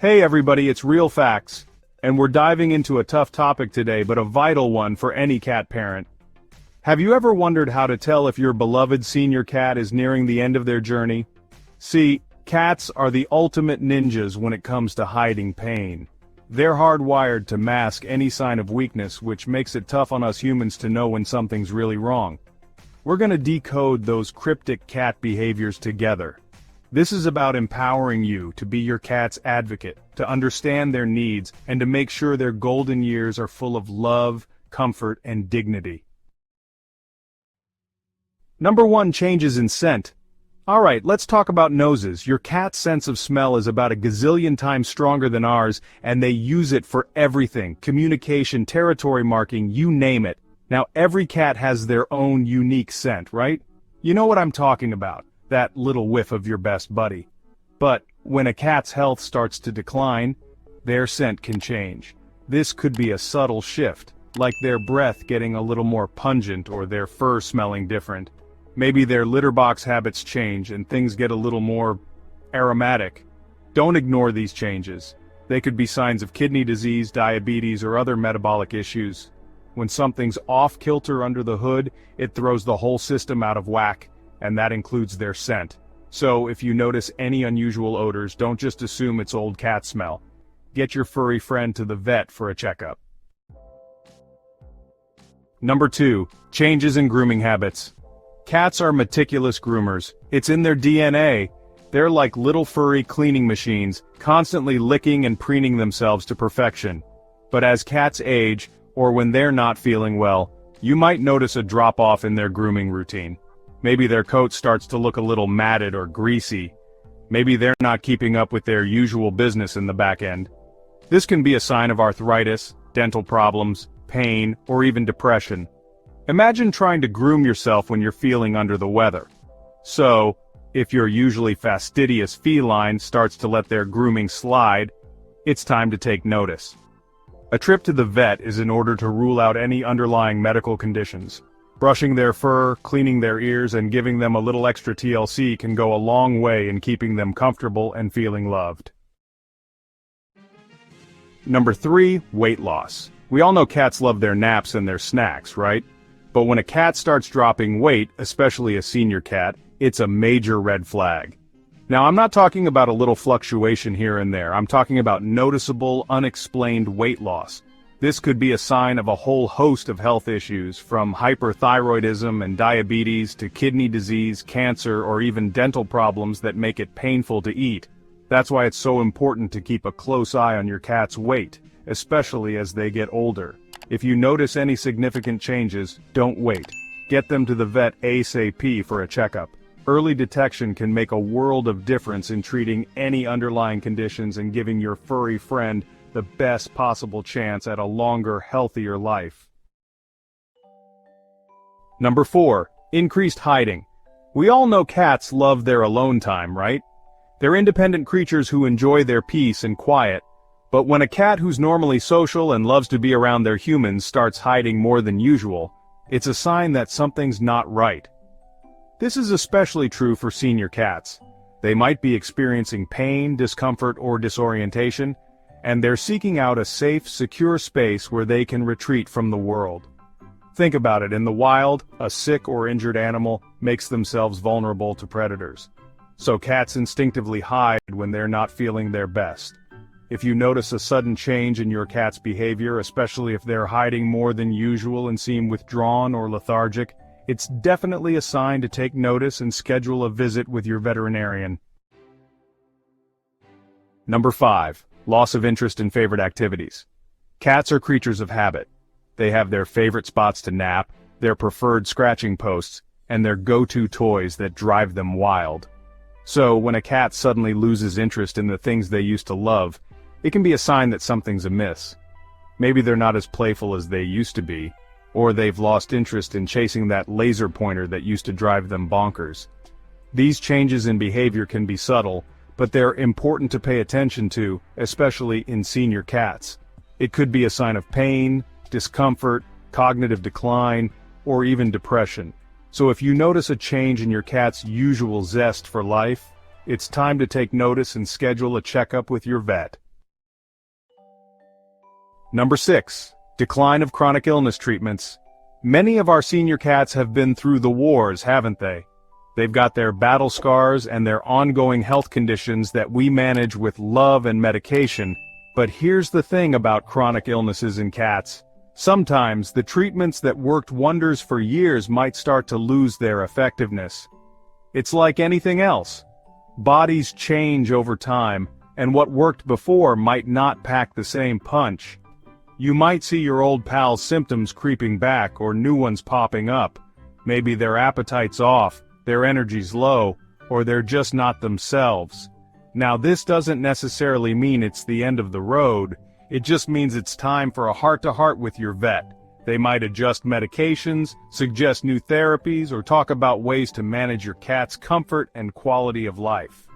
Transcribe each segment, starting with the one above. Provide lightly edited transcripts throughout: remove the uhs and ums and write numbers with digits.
Hey everybody, it's Real Facts, and we're diving into a tough topic today, but a vital one for any cat parent. Have you ever wondered how to tell if your beloved senior cat is nearing the end of their journey? See, cats are the ultimate ninjas when it comes to hiding pain. They're hardwired to mask any sign of weakness, which makes it tough on us humans to know when something's really wrong. We're gonna decode those cryptic cat behaviors together. This is about empowering you to be your cat's advocate, to understand their needs, and to make sure their golden years are full of love, comfort, and dignity. Number 1, changes in scent. Alright, let's talk about noses. Your cat's sense of smell is about a gazillion times stronger than ours, and they use it for everything: communication, territory marking, you name it. Now, every cat has their own unique scent, right? You know what I'm talking about. That little whiff of your best buddy. But when a cat's health starts to decline, their scent can change. This could be a subtle shift, like their breath getting a little more pungent or their fur smelling different. Maybe their litter box habits change and things get a little more aromatic. Don't ignore these changes. They could be signs of kidney disease, diabetes, or other metabolic issues. When something's off-kilter under the hood, it throws the whole system out of whack, and that includes their scent. So if you notice any unusual odors, don't just assume it's old cat smell. Get your furry friend to the vet for a checkup. Number 2, changes in grooming habits. Cats are meticulous groomers. It's in their DNA. They're like little furry cleaning machines, constantly licking and preening themselves to perfection. But as cats age, or when they're not feeling well, you might notice a drop-off in their grooming routine. Maybe their coat starts to look a little matted or greasy. Maybe they're not keeping up with their usual business in the back end. This can be a sign of arthritis, dental problems, pain, or even depression. Imagine trying to groom yourself when you're feeling under the weather. So, if your usually fastidious feline starts to let their grooming slide, it's time to take notice. A trip to the vet is in order to rule out any underlying medical conditions. Brushing their fur, cleaning their ears, and giving them a little extra TLC can go a long way in keeping them comfortable and feeling loved. Number 3, weight loss. We all know cats love their naps and their snacks, right? But when a cat starts dropping weight, especially a senior cat, it's a major red flag. Now, I'm not talking about a little fluctuation here and there. I'm talking about noticeable, unexplained weight loss. This could be a sign of a whole host of health issues, from hyperthyroidism and diabetes to kidney disease, cancer, or even dental problems that make it painful to eat. That's why it's so important to keep a close eye on your cat's weight, especially as they get older. If you notice any significant changes, don't wait. Get them to the vet ASAP for a checkup. Early detection can make a world of difference in treating any underlying conditions and giving your furry friend the best possible chance at a longer, healthier life. Number 4, increased hiding. We all know cats love their alone time, right? They're independent creatures who enjoy their peace and quiet. But when a cat who's normally social and loves to be around their humans starts hiding more than usual, it's a sign that something's not right. This is especially true for senior cats. They might be experiencing pain, discomfort, or disorientation, and they're seeking out a safe, secure space where they can retreat from the world. Think about it, in the wild, a sick or injured animal makes themselves vulnerable to predators. So cats instinctively hide when they're not feeling their best. If you notice a sudden change in your cat's behavior, especially if they're hiding more than usual and seem withdrawn or lethargic, it's definitely a sign to take notice and schedule a visit with your veterinarian. Number 5. Loss of interest in favorite activities. Cats are creatures of habit. They have their favorite spots to nap, their preferred scratching posts, and their go-to toys that drive them wild. So, when a cat suddenly loses interest in the things they used to love, it can be a sign that something's amiss. Maybe they're not as playful as they used to be, or they've lost interest in chasing that laser pointer that used to drive them bonkers. These changes in behavior can be subtle, but they're important to pay attention to, especially in senior cats. It could be a sign of pain, discomfort, cognitive decline, or even depression. So if you notice a change in your cat's usual zest for life, it's time to take notice and schedule a checkup with your vet. Number 6. Decline of chronic illness treatments. Many of our senior cats have been through the wars, haven't they? They've got their battle scars and their ongoing health conditions that we manage with love and medication. But here's the thing about chronic illnesses in cats. Sometimes the treatments that worked wonders for years might start to lose their effectiveness. It's like anything else. Bodies change over time, and what worked before might not pack the same punch. You might see your old pal's symptoms creeping back or new ones popping up. Maybe their appetite's off, their energy's low, or they're just not themselves. Now this doesn't necessarily mean it's the end of the road, it just means it's time for a heart-to-heart with your vet. They might adjust medications, suggest new therapies, or talk about ways to manage your cat's comfort and quality of life.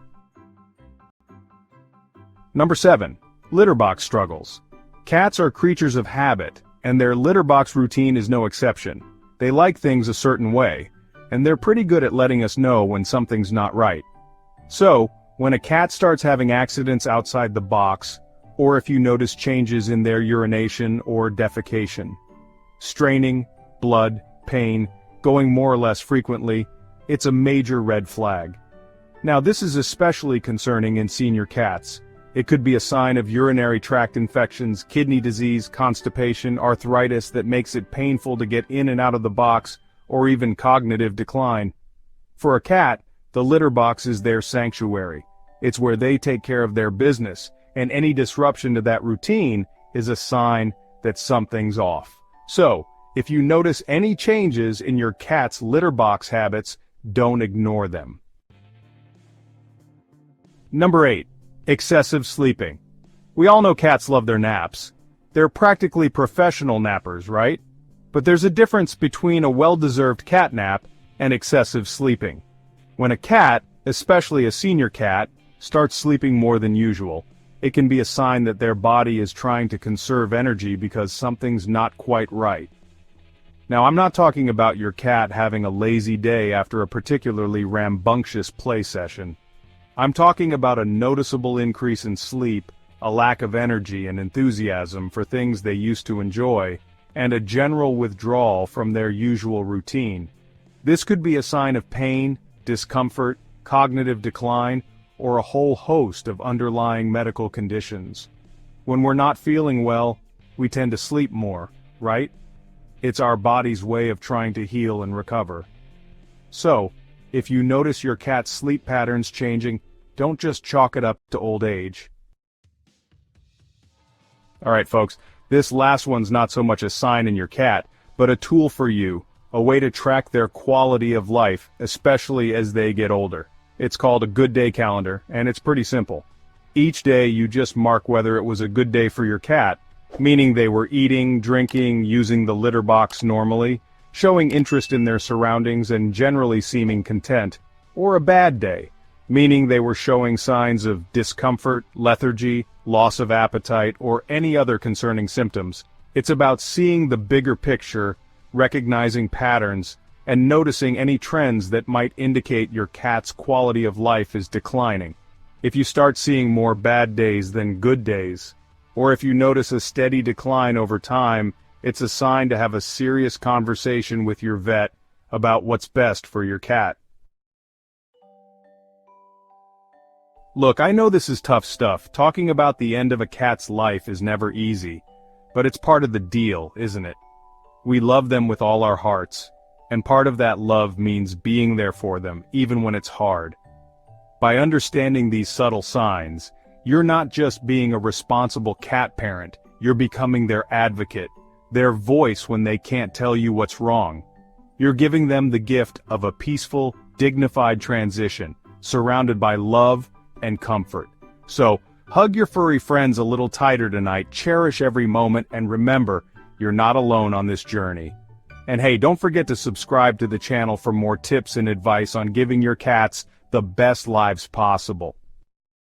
Number 7. Litter box struggles. Cats are creatures of habit, and their litter box routine is no exception. They like things a certain way, and they're pretty good at letting us know when something's not right. So, when a cat starts having accidents outside the box, or if you notice changes in their urination or defecation, straining, blood, pain, going more or less frequently, it's a major red flag. Now this is especially concerning in senior cats. It could be a sign of urinary tract infections, kidney disease, constipation, arthritis that makes it painful to get in and out of the box, or even cognitive decline. For a cat, the litter box is their sanctuary. It's where they take care of their business, and any disruption to that routine is a sign that something's off. So, if you notice any changes in your cat's litter box habits, don't ignore them. Number 8. Excessive sleeping. We all know cats love their naps. They're practically professional nappers, right? But there's a difference between a well-deserved cat nap and excessive sleeping. When a cat, especially a senior cat, starts sleeping more than usual, it can be a sign that their body is trying to conserve energy because something's not quite right. Now, I'm not talking about your cat having a lazy day after a particularly rambunctious play session. I'm talking about a noticeable increase in sleep, a lack of energy and enthusiasm for things they used to enjoy, and a general withdrawal from their usual routine. This could be a sign of pain, discomfort, cognitive decline, or a whole host of underlying medical conditions. When we're not feeling well, we tend to sleep more, right? It's our body's way of trying to heal and recover. So, if you notice your cat's sleep patterns changing, don't just chalk it up to old age. Alright folks, this last one's not so much a sign in your cat, but a tool for you, a way to track their quality of life, especially as they get older. It's called a good day calendar, and it's pretty simple. Each day you just mark whether it was a good day for your cat, meaning they were eating, drinking, using the litter box normally, showing interest in their surroundings and generally seeming content, or a bad day, meaning they were showing signs of discomfort, lethargy, loss of appetite, or any other concerning symptoms. It's about seeing the bigger picture, recognizing patterns, and noticing any trends that might indicate your cat's quality of life is declining. If you start seeing more bad days than good days, or if you notice a steady decline over time, it's a sign to have a serious conversation with your vet about what's best for your cat. Look, I know this is tough stuff. Talking about the end of a cat's life is never easy, but it's part of the deal, isn't it? We love them with all our hearts, and part of that love means being there for them, even when it's hard. By understanding these subtle signs, you're not just being a responsible cat parent, you're becoming their advocate, their voice when they can't tell you what's wrong. You're giving them the gift of a peaceful, dignified transition, surrounded by love and comfort. So, hug your furry friends a little tighter tonight, cherish every moment, and remember, you're not alone on this journey. And hey, don't forget to subscribe to the channel for more tips and advice on giving your cats the best lives possible.